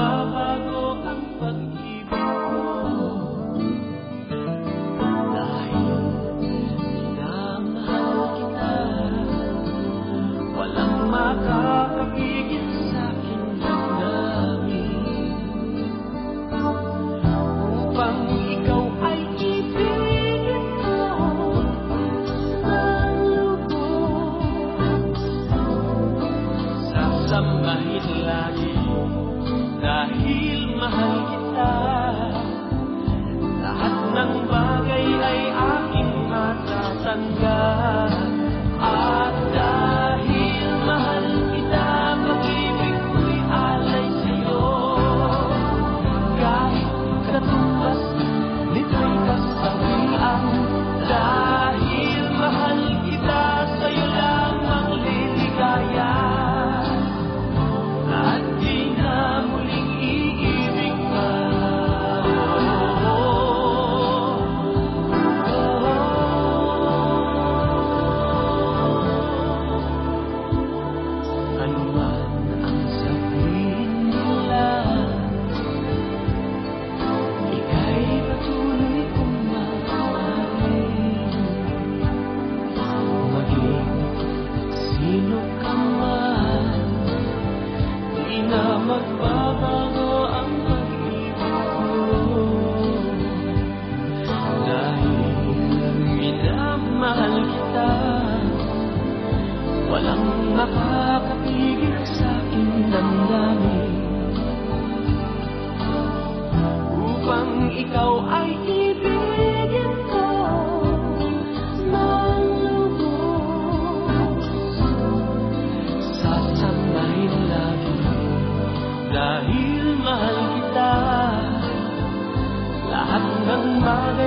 magbabago ang pag-ibig ko. Dahil minamahal kita, walang makakapigil sa'kin ng namin. Upang ikaw ay ibigin ko ng lubos, sasamahin lagi dahil mahal kita. Lahat ng bagay ay aking matatanggap. At dahil mahal kita, pag-ibig ko'y alay sa'yo. Kahit katumbas nito'y kasawian, dahil mahal kita, sa'yo lamang liligaya. At di na muling iibig ka. Ano man ang sabihin nila, ika'y patuloy kong mahalin. Maging sino ka man, di na magbabago ang pag-ibig ko. Dahil minamahal kita, walang makakapigil sa'king damdamin. Upang ikaw ay ibigin ko ng lubos, sasamahin lagi dahil mahal kita. Lahat ng bagay